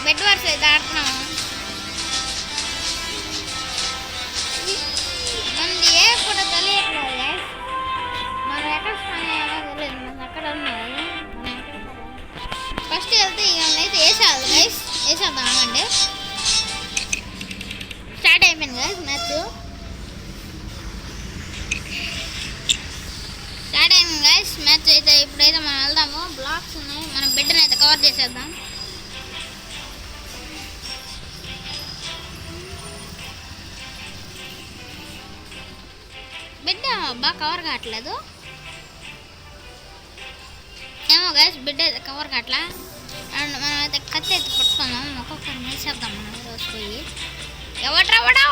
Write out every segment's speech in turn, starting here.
Bed verse అయితే ఆడుతున్నాము. మనది ఏ కూడా తెలియట్లేదు గైస్. మనం ఎక్కడ స్నానం ఏమో తెలియదు. మనం అక్కడ ఉన్నది. మనం ఎక్కడ ఫస్ట్ వెళ్తే ఇవన్నీ అయితే వేసేయాలి గైస్. వేసేద్దాం అండి. స్టార్ట్ అయిపోయింది గైస్ మ్యాచ్. స్టార్ట్ అయింది గైస్ మ్యాచ్ అయితే. ఇప్పుడైతే మనం వెళ్దాము. బ్లాక్స్ ఉన్నాయి, మనం బెడ్ని అయితే కవర్ చేసేద్దాం. బిడ్డ బాగా కవర్ కావట్లేదు ఏమో గైస్. బిడ్డ అయితే కవర్ కావట్లా. అండ్ మనం అయితే కత్తి అయితే పట్టుకుందాం. ఒక్కొక్కరిని వేసేద్దాం మనం రోజు పోయి. ఎవడ్రావడా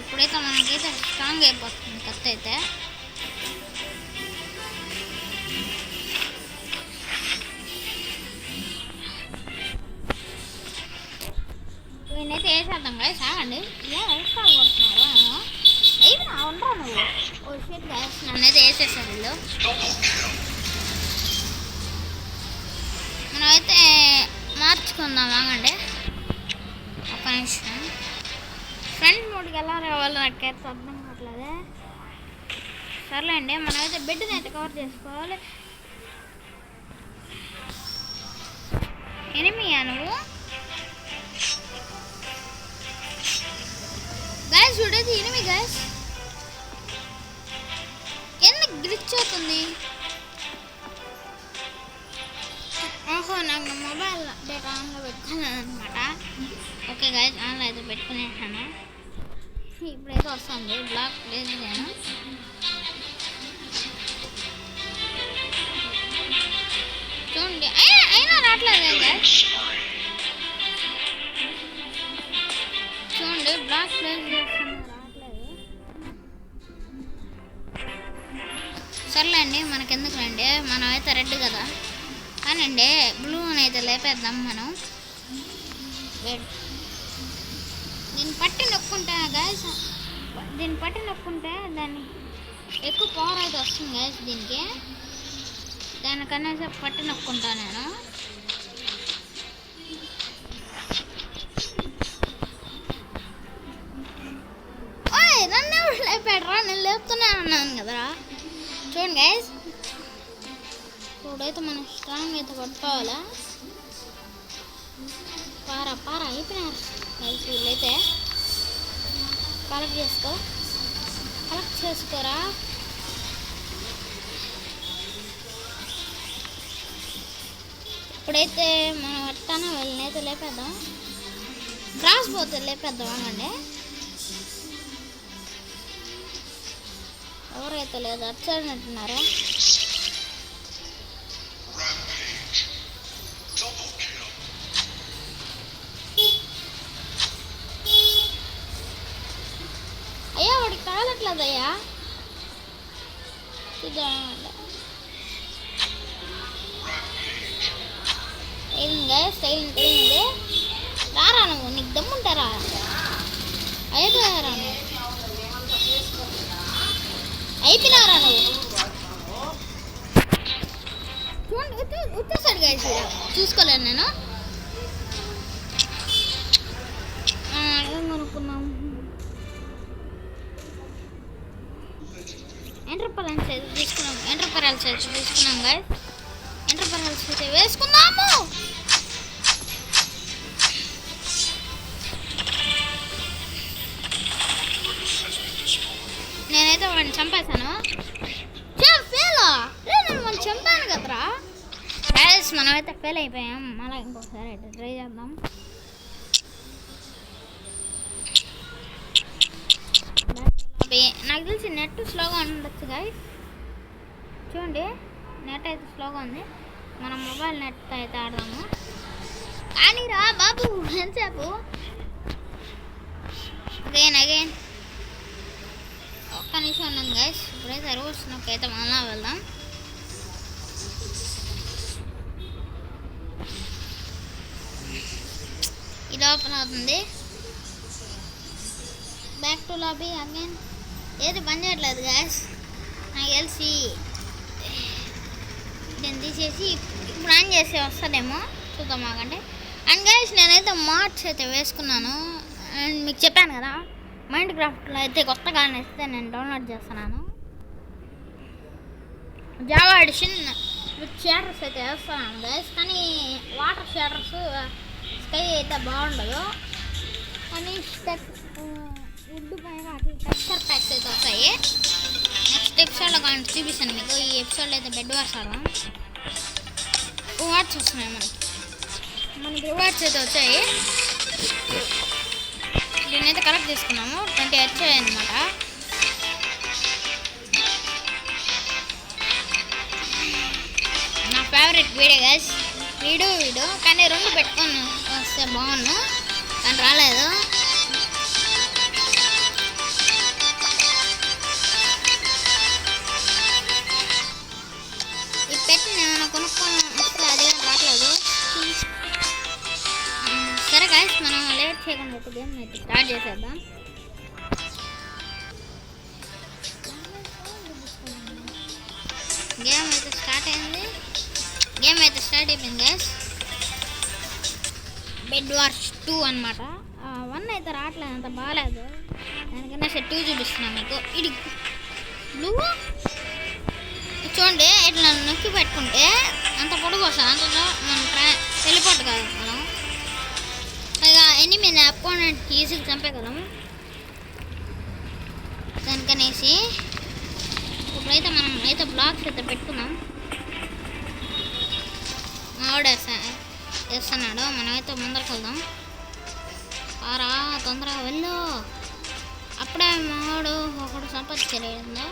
ఇప్పుడైతే మనకైతే స్ట్రాంగ్ అయిపోతుంది కత్తి అయితే. నేనైతే వేసేద్దాం గైస్. ఆగండి. ఇలా వేస్తా కొడుతున్నారు ఏమో. అయినా ఉండరా నువ్వు. ఓ షీట్ గైస్ నన్నైతే వేసేసాను వీళ్ళు. మనమైతే మార్చుకుందాం. ఆగండి ఒక నిమిషం. ఫ్రంట్ మోడ్కి ఎలా రావాలో నాకైతే అర్థం కావట్లేదే. సర్లేండి మనమైతే బెడ్ని అయితే కవర్ చేసుకోవాలి. ఎనిమియా నువ్వు గైస్? చూడేది ఎనిమి గైస్. ఎందుకు గ్లిచ్ అవుతుంది? ఓహో నాకు మొబైల్ డేటా ఆన్లో పెట్టుకున్నాను అనమాట. ఓకే గైస్ ఆన్లో అయితే పెట్టుకునేసాను. ఇప్పుడైతే వస్తుంది బ్లాక్ లేదు. నేను చూడండి అయినా రావట్లేదు గైస్. చూడండి బ్లాక్ ప్లేస్ చేస్తున్నా రావట్లేదు. సర్లేండి మనకెందుకు రండి. మనం అయితే రెడ్ కదా కానండి. బ్లూ అని అయితే లేపేద్దాం మనం. దీన్ని పట్టి నొక్కుంటే గైస్, దీన్ని పట్టి నొక్కుంటే దాన్ని ఎక్కువ పవర్ అయితే వస్తుంది గైస్. దీనికి దానికన్నా పట్టి నొక్కుంటా నేను. నన్ను ఎవరు లేపాడరా? నేను లేపుతూనే అన్నాను కదరా. చూడండి గైస్ ఇప్పుడైతే మనం స్ట్రాంగ్ అయితే పట్టుకోవాలా. పారా అయిపోయినారు గైస్. వీళ్ళైతే కలెక్ట్ చేసుకోరా. ఇప్పుడైతే మనం వస్తానో వీళ్ళనైతే లేపేద్దాం. క్రాస్ పోతే లేపేద్దాం అనండి. ఎవరైతే లేదు అచ్చారంటున్నారా? అయ్యా వాడికి కాలట్లేదయ్యా. తెలియంది రారా నువ్వు. నీకు దమ్ముంటారా? అయితే రా నువ్వు. అయిపోయినారా నువ్వు? చూడండి వచ్చేసాడు గైస్. చూసుకోలేను నేను. ఏం కొనుక్కున్నాం? ఎంటర్ప్రైల్స్ అయితే తీసుకున్నాం. ఎంటర్ప్రైల్స్ అయితే తీసుకున్నాం గైస్. ఎంటర్ప్రైల్స్ అయితే వేసుకున్నాము. నేనైతే వాడిని చంపేశాను. నేను వాడిని చంపాను కదరా గైస్. మనమైతే ఫెయిల్ అయిపోయాం. మళ్ళీ ఇంకొకసారి అయితే ట్రై చేద్దాం. నాకు తెలిసి నెట్ స్లోగా ఉండొచ్చు గైస్. చూడండి నెట్ అయితే స్లోగా ఉంది. మనం మొబైల్ నెట్ అయితే ఆడదాము. కానీ రా బాబు ఎంతసేపు. అగైన్ ఒక్క నిమిషం ఉన్నాను గైస్. ఇప్పుడైతే రూల్స్ నొక్కైతే మళ్ళా వెళ్దాం. ఇది ఓపెన్ అవుతుంది. Back to lobby again. ఏది పని చేయట్లేదు గైస్ నాకు తెలిసి. దీన్ని తీసేసి ఇప్పుడు ఆన్ చేసి వస్తుందేమో చూద్దాం ఆగండి. అండ్ గైస్ నేనైతే మార్క్స్ అయితే వేసుకున్నాను. అండ్ మీకు చెప్పాను కదా మైండ్ క్రాఫ్ట్లో అయితే కొత్తగా నేస్తే నేను డౌన్లోడ్ చేస్తున్నాను. జావా ఎడిషన్ విత్ షేడర్స్ అయితే వేస్తున్నాను గైస్. కానీ వాటర్ షేడర్స్ స్కై అయితే బాగుండదు. కానీ వుడ్ పైన అట్లా టెక్స్చర్ ప్యాక్స్ అయితే వస్తాయి. నెక్స్ట్ ఎపిసోడ్లో కానీ చూపిస్తాను మీకు. ఈ ఎపిసోడ్లో అయితే బెడ్ వార్స్ ఆడదాం. రివార్డ్స్ వస్తున్నాయి మనకి రివార్డ్స్ అయితే వచ్చాయి. దీన్ని అయితే కలెక్ట్ చేసుకున్నాము. 20 వచ్చాయి అనమాట. నా ఫేవరెట్ వీడియో గైస్. వీడియో కానీ 2 పెట్టుకొని వస్తే బాగున్నాను కానీ రాలేదు. ఈ పెట్టి నేను కొనుక్కొని వస్తే అదే రావట్లేదు. సరే గైస్ మనం లేట్ చేయకుండా ఒక గేమ్ అయితే స్టార్ట్ చేసేద్దాం. గేమ్ అయితే స్టార్ట్ అయిపోయింది గైస్. బెడ్ వార్స్ 2 అనమాట. 1 అయితే రావట్లేదు, అంత బాగాలేదు. దానికన్నా 2 చూపిస్తున్నాను మీకు. ఇది బ్లూ చూడండి, ఇట్లా నొక్కి పెట్టుకుంటే అంత పొడుగు వస్తుంది. అంత మనం వెళ్ళిపోటు కాదు మనం. పైగా ఎనిమిది అపోనెంట్ ఈజీగా చంపేయగలము. దానికనేసి ఇప్పుడైతే మనం అయితే బ్లాక్స్ అయితే పెట్టుకున్నాం. మావాడు వేస్తున్నాడు, మనమైతే ముందరకు వెళ్దాం. ఆరా తొందరగా వెళ్ళు. అప్పుడే మావాడు ఒకడు సంపాదించలేదు.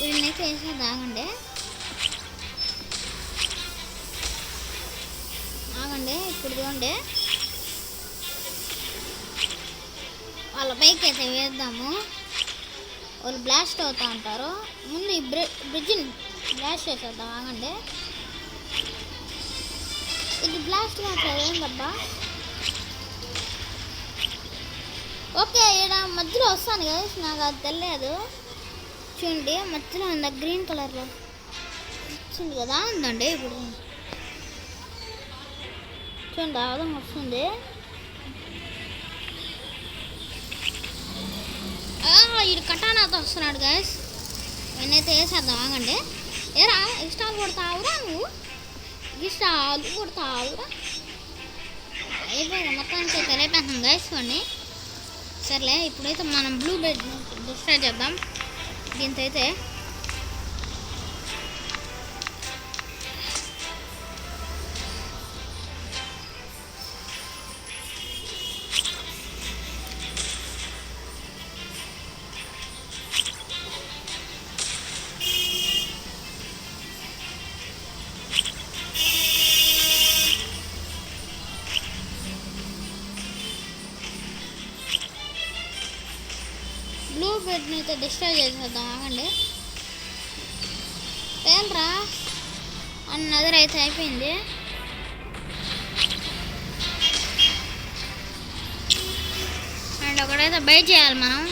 వీళ్ళనైతే వేసేది ఆగండి. ఇప్పుడు చూడండి, వాళ్ళ పైకి అయితే వేద్దాము. వాళ్ళు బ్లాస్ట్ అవుతూ ఉంటారు. ముందు ఈ బ్రిడ్జిని బ్లాస్ట్ చేసేద్దాం ఆగండి. ఇది బ్లాస్ట్ కావట్లేదు ఏంటబ్బా. ఓకే, ఇక్కడ మధ్యలో వస్తాను కదా, నాకు అది తెలియదు. చూడండి మధ్యలో ఉందా గ్రీన్ కలర్లో వచ్చింది కదా, ఉందండి. ఇప్పుడు చూడండి ఆ విధంగా వస్తుంది. ఇది కటానాతో వస్తున్నాడు గైస్. నేనైతే వేసేద్దాం ఆగండి. ఏరా ఇష్టాలు కొడతావురా నువ్వు, ఇష్టాలు కొడతావురా. అయిపోయింది మొత్తానికి అయితే రేపేస్తాం గైస్ వాడిని. సర్లే ఇప్పుడైతే మనం బ్లూ బెడ్ డిస్ట్రాయ్ చేద్దాం. దీంతో అయితే బ్లూ బెడ్ని అయితే డిస్ట్రాయ్ చేసేద్దాం ఆగండి. పేలరా అన్నదర్ అయితే అయిపోయింది. అండ్ ఒకడైతే బై చేయాలి మనం.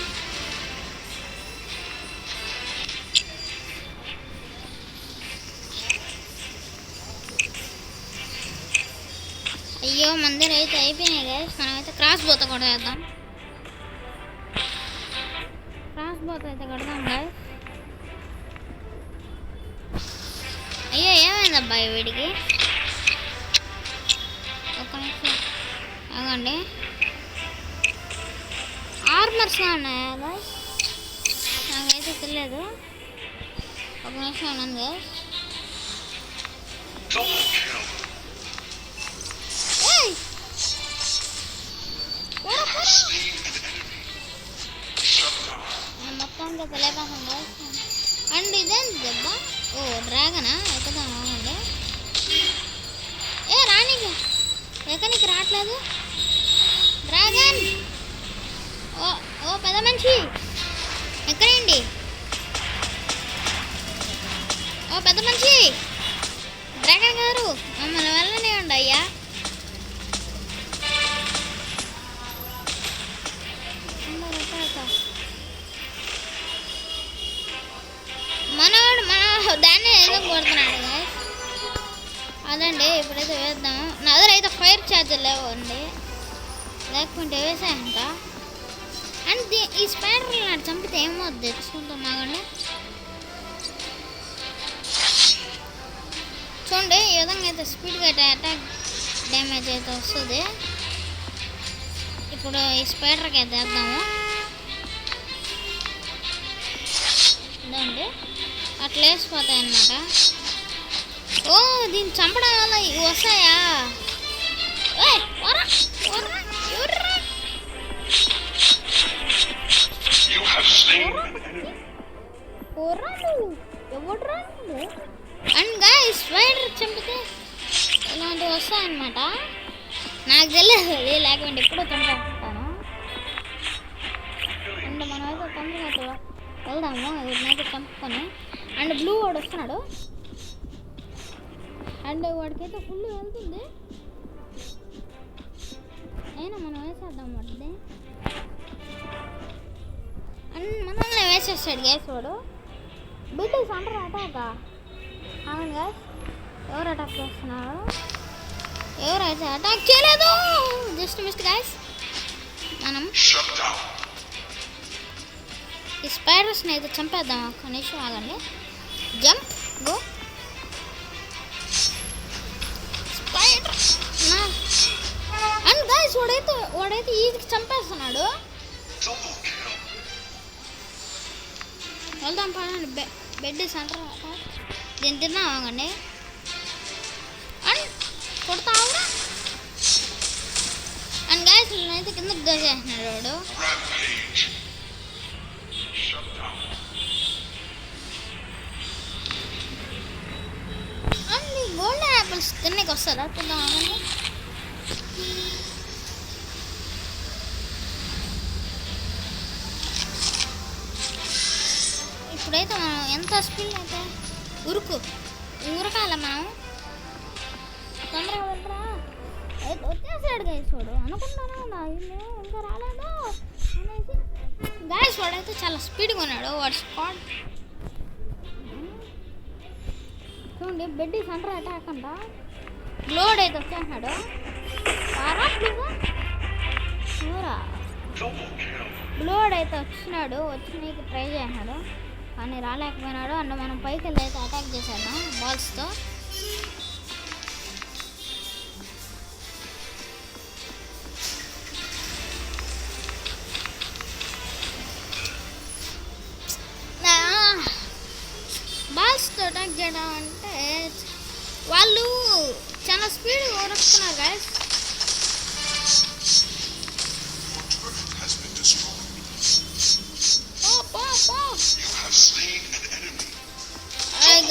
అయ్యో మందిరం అయితే అయిపోయినాయి గైస్. మనమైతే క్రాస్ బోత కూడా వేద్దాం. క్రాస్ బోత అయితే కడదాం గైస్. అయ్యో ఏమైందబ్బా వీడికి. ఒక నిమిషం ఆగండి. ఆర్మర్స్ ఉన్నాయా గైస్, నాకైతే తెలియదు. ఒక నిమిషం ఉండండి గైస్. మొత్తానికి తెలియకపోతుంది గైస్. అండ్ ఇదేంటి దెబ్బ. ఓ డ్రాగనా ఎక్కుదాం ఆగండి. రాణికి ఎక్కడికి రావట్లేదు డ్రాగన్. ఓ పెద్ద మనిషి ఎక్కడండి. ఓ పెద్ద మనిషి డ్రాగన్ గారు మమ్మల్ని వెళ్ళనివ్వండి అయ్యా. కొడుతున్నాడు గైస్. అదండి ఇప్పుడైతే వేద్దాము. నా దగ్గర అయితే ఫైర్ ఛార్జర్ లేవండి, లేకుంటే వేసాయంట. అండ్ ఈ స్పైడర్ నాడు చంపితే ఏమవుద్ది తెచ్చుకుంటాం నాగండి. చూడండి ఈ విధంగా అయితే స్పీడ్గా అయితే అటాక్ డ్యామేజ్ అయితే వస్తుంది. ఇప్పుడు ఈ స్పైడర్కి అయితే వేద్దాము. ఇదండి అట్లా వేసిపోతాయి అన్నమాట. ఓ దీన్ని చంపడం వల్ల ఇవి వస్తాయా? అండ్ గాయ్స్ స్పైడర్ చంపితే ఇలాంటివి వస్తాయన్నమాట. నాకు తెలియదు, లేకుంటే ఎప్పుడో చంపేస్తాను. అండ్ మనం అయితే తొందరగా వెళ్దాము వీటినైతే చంపుకొని. అండ్ బ్లూ వాడు వస్తున్నాడు, అండ్ వాడికైతే ఫుల్ వెళ్తుంది. అయినా మనం వేసేద్దాం వాటిది. అండ్ మనల్ని వేసేస్తాడు గ్యాస్ వాడు. బీటీస్ అంటారు అటాక్. అవును గ్యాస్, ఎవరు అటాక్ చేస్తున్నారు? ఎవరైతే అటాక్ చేయలేదు, జస్ట్ మిస్ట్ గ్యాస్. మనం ఈ స్పైడర్స్ని అయితే చంపేద్దాం. ఒక్క నిమిషం ఆగండి. Jump go spider. And guys వాడైతే ఈజీకి చంపేస్తున్నాడు. వెళ్దాం పదండి. బెడ్ సెంటర్ దీన్ని తిన్నా ఆగండి. అండ్ కొడతావురా. అండ్ గైస్ అయితే కిందకి దోసేస్తున్నాడు వాడు. అండ్ గోల్డెన్ యాపిల్స్ తిన్నకి వస్తుందా? తిందాం ఆగండి. ఇప్పుడైతే మనం ఎంత స్పీడ్ అయితే ఉరకాల మనం. తొందరగా వెళ్ళరా. అయితే వచ్చేసాడు గైస్ వాడు. అనుకుంటానే ఉన్నా ఇంకా రాలేదు అనేసి. గైస్ వాడైతే చాలా స్పీడ్గా ఉన్నాడు. వాడు స్పాట్ చూడండి. బెడ్ సెంటర్ అటాక్ అంట. గ్లోడ్ అయితే వచ్చేస్తున్నాడు. గ్లోడ్ అయితే వచ్చినాడు. వచ్చి నీకు ట్రై చేసినాడు కానీ రాలేకపోయినాడు. అండ్ మనం పైకి వెళ్ళి అయితే అటాక్ చేశాను బాల్స్తో. బాల్స్తో అటాక్ చేయడం అంటే వాళ్ళు చాలా స్పీడ్ ఓడుస్తున్నారు గైస్.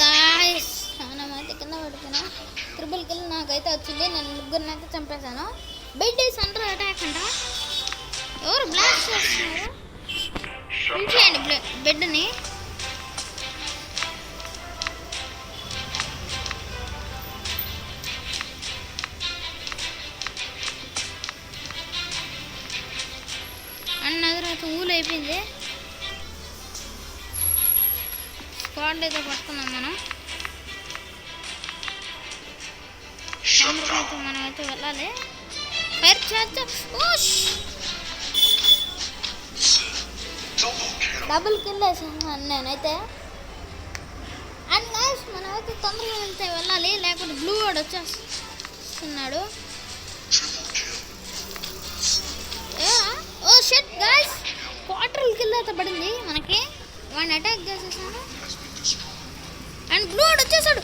గాయస్ మనమైతే కింద పడుతున్నా. ట్రిపుల్ కిల్ నాకైతే వచ్చింది. నేను ముగ్గురిని అయితే చంపేశాను. బెడ్ సెంటర్ అటాక్ అంట. ఎవరు బ్లాస్ట్ చేస్తున్నారు? పిలిచేయండి బెడ్ని. అన్న అయితే ఊలు అయిపోయింది. స్క్వాడ్ అయితే పట్టుకున్నాం మనం. మనం అయితే వెళ్ళాలి. ఫైర్ ఛార్జర్ డబుల్ కిల్ వేసాను నేనైతే. అండ్ గైస్ మనం అయితే తొందరగా వెళ్తే వెళ్ళాలి, లేకపోతే బ్లూ వాడు వచ్చేస్తున్నాడు. Oh shit guys, quarter kill అయితే పడింది మనకి. వాడిని అటాక్ చేసేసాను. అండ్ బ్లూ వాడు వచ్చేసాడు.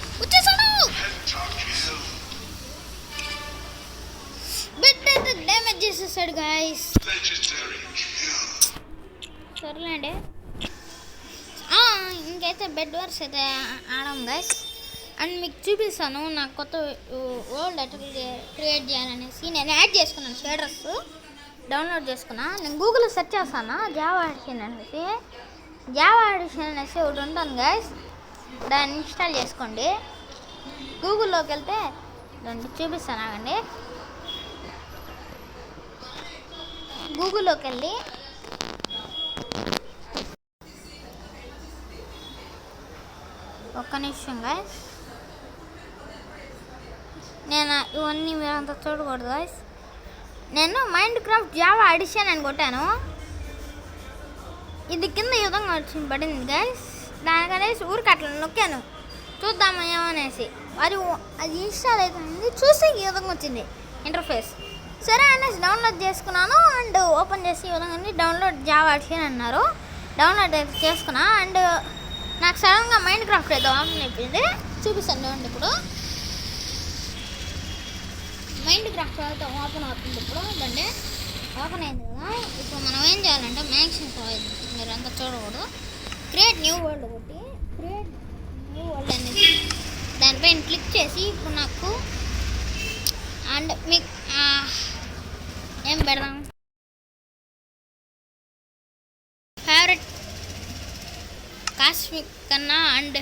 బెడ్ అయితే డ్యామేజ్ చేసేసాడు గైస్. సరేలేండి, ఇంకైతే బెడ్ వర్స్ అయితే ఆడాం గైస్. అండ్ మీకు చూపిస్తాను నాకు కొత్త వరల్డ్ ఎట్లా క్రియేట్ చేయాలనేసి. నేను యాడ్ చేసుకున్నాను, షేడర్స్ డౌన్లోడ్ చేసుకున్నా. నేను గూగుల్లో సెర్చ్ చేస్తాను జావా ఎడిషన్ అనేసి ఒకటి ఉంటుంది గైస్. దాన్ని ఇన్స్టాల్ చేసుకోండి. గూగుల్లోకి వెళ్తే దాన్ని చూపిస్తాను ఆగండి. గూగుల్లోకి వెళ్ళి ఒక్క నిమిషం గైస్. నేను ఇవన్నీ మీరంతా చూడకూడదు గాయ్స్. నేను మైండ్ క్రాఫ్ట్ జావా అడిషన్ అని కొట్టాను. ఇది కింద ఈ విధంగా వచ్చింది పడింది గాయ్స్. దానికనేసి ఊరికి అట్లా నొక్కాను చూద్దాం ఏమనేసి. అది ఇన్స్టాల్ అవుతుంది, చూసి ఈ విధంగా వచ్చింది ఇంటర్ఫేస్. సరే అనేసి డౌన్లోడ్ చేసుకున్నాను. అండ్ ఓపెన్ చేసి ఈ విధంగా డౌన్లోడ్ జావా అడిషన్ అన్నారు. డౌన్లోడ్ అయితే చేసుకున్నా. అండ్ నాకు సడన్గా మైండ్ క్రాఫ్ట్ అయితే ఓపెన్ అయిపోయింది. చూపిస్తాను చూడండి. ఇప్పుడు మైండ్ క్రాఫ్ట్ అయితే ఓపెన్ అవుతుంది. ఇప్పుడు దండి ఓపెన్ అయింది కదా. ఇప్పుడు మనం ఏం చేయాలంటే మ్యాక్సిమం మీరు అంతా చూడకూడదు. క్రియేట్ న్యూ వరల్డ్ కొట్టి క్రియేట్ న్యూ వరల్డ్ అనేది దానిపైన క్లిక్ చేసి ఇప్పుడు నాకు అండ్ మీకు ఏం పెడదాం, ఫేవరెట్ కాస్మిక్ కన్నా. అండ్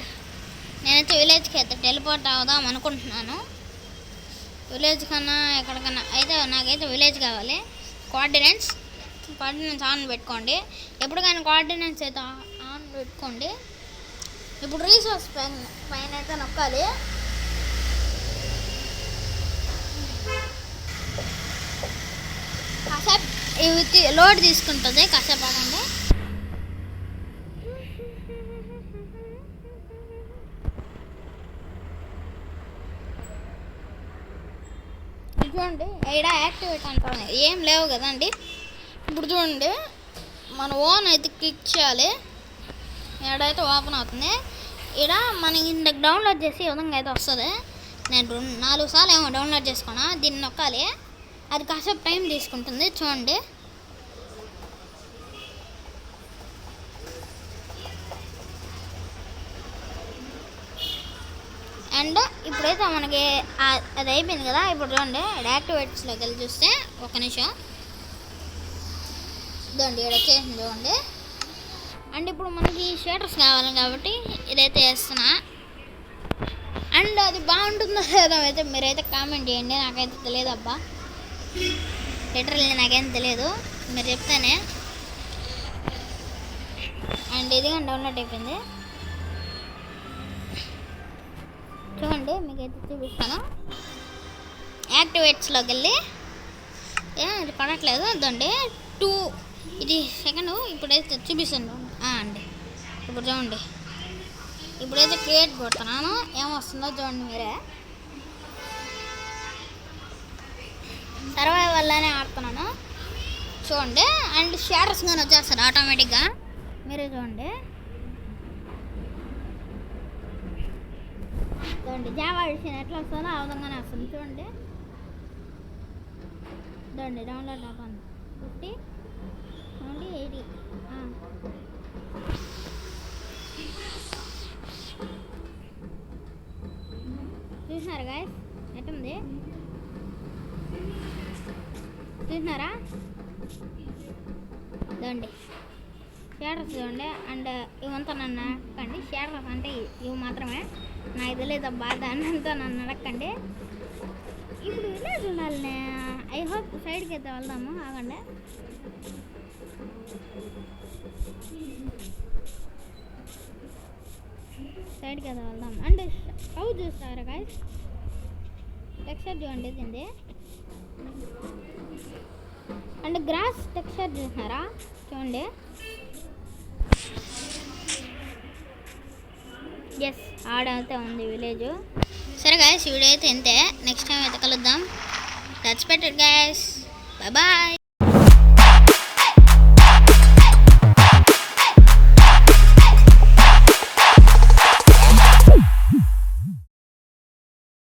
నేనైతే విలేజ్కి అయితే టెలిపోర్ట్ అవుదాం అనుకుంటున్నాను. విలేజ్ కన్నా ఎక్కడికన్నా అయితే నాకైతే విలేజ్ కావాలి. కోఆర్డినేట్స్ ఆన్ పెట్టుకోండి. ఎప్పుడు కానీ కోఆర్డినేట్స్ అయితే ఆన్ పెట్టుకోండి. ఇప్పుడు రీసోర్స్ పైన అయితే నొక్కాలి. కాసేపు ఇవి లోడ్ తీసుకుంటుంది, కాసేపు ఆగండి. చూడండి ఇక్కడ యాక్టివేట్ అంటాను, ఏం లేవు కదండి. ఇప్పుడు చూడండి మన ఓన్ అయితే క్లిక్ చేయాలి. ఎక్కడైతే ఓపెన్ అవుతుంది. ఇక్కడ మనకి ఇంతకు డౌన్లోడ్ చేసి ఈ విధంగా అయితే వస్తుంది. నేను 4 సార్లు ఏమో డౌన్లోడ్ చేసుకున్నా. దీన్ని నొక్కాలి, అది కాసేపు టైం తీసుకుంటుంది. చూడండి అండ్ ఇప్పుడైతే మనకి అది అయిపోయింది కదా. ఇప్పుడు చూడండి యాక్టివేట్స్లోకి వెళ్ళి చూస్తే ఒక నిమిషం చూడండి ఇక్కడ వచ్చేసింది చూడండి. అండ్ ఇప్పుడు మనకి షేటర్స్ కావాలి కాబట్టి ఇదైతే వేస్తున్నా. అండ్ అది బాగుంటుందో లేదో అయితే మీరైతే కామెంట్ చేయండి. నాకైతే తెలియదు అబ్బా, లిటరల్లీ నాకేం తెలియదు, మీరు చెప్తానే. అండ్ ఇది కానీ డౌన్లోడ్ అయిపోయింది. చూడండి మీకైతే చూపిస్తాను. యాక్టివేట్స్లోకి వెళ్ళి ఇది పడట్లేదు అదండి 2 ఇది సెకండ్. ఇప్పుడైతే చూపిస్తాను అండి. ఇప్పుడు చూడండి ఇప్పుడైతే క్రియేట్ కొడుతున్నాను, ఏమొస్తుందో చూడండి మీరే. సర్వైవల్లోనే ఆడుతున్నాను చూడండి. అండ్ షేడర్స్ కానీ వచ్చేస్తుంది ఆటోమేటిక్గా, మీరే చూడండి. చూడండి జావా ఎడిషన్ ఎట్లా వస్తుందో ఆ విధంగానే వస్తుంది. చూడండి చూడండి డౌన్లోడ్ అవుతుంది 50 చూడండి 80. చూసినారా గాయస్ ఎట్టుంది, చూసినారా? చూడండి షేడర్స్ చూడండి. అండ్ ఇవంతా నన్ను అడగండి, షేడర్స్ అంటే ఇవి మాత్రమే, నాకు తెలియదు అబ్బా, దాన్నంతా నన్ను అడగండి. ఇప్పుడు విలేజ్ ఉండాలి. ఐ హోప్ సైడ్కి అయితే వెళ్దాము, ఆగండి. సైడ్కి అయితే వెళ్దాం. అండ్ స్టవ్ చూస్తారా గాయస్, టెక్స్చర్ చూడండి తింది. అండ్ గ్రాస్ టెక్స్చర్ చూసినారా చూడండి. ఎస్ ఆడైతే ఉంది విలేజ్. సరే గాయస్ వీడియో అయితే ఇంతే, నెక్స్ట్ టైం అయితే కలుద్దాం. That's better guys, bye bye.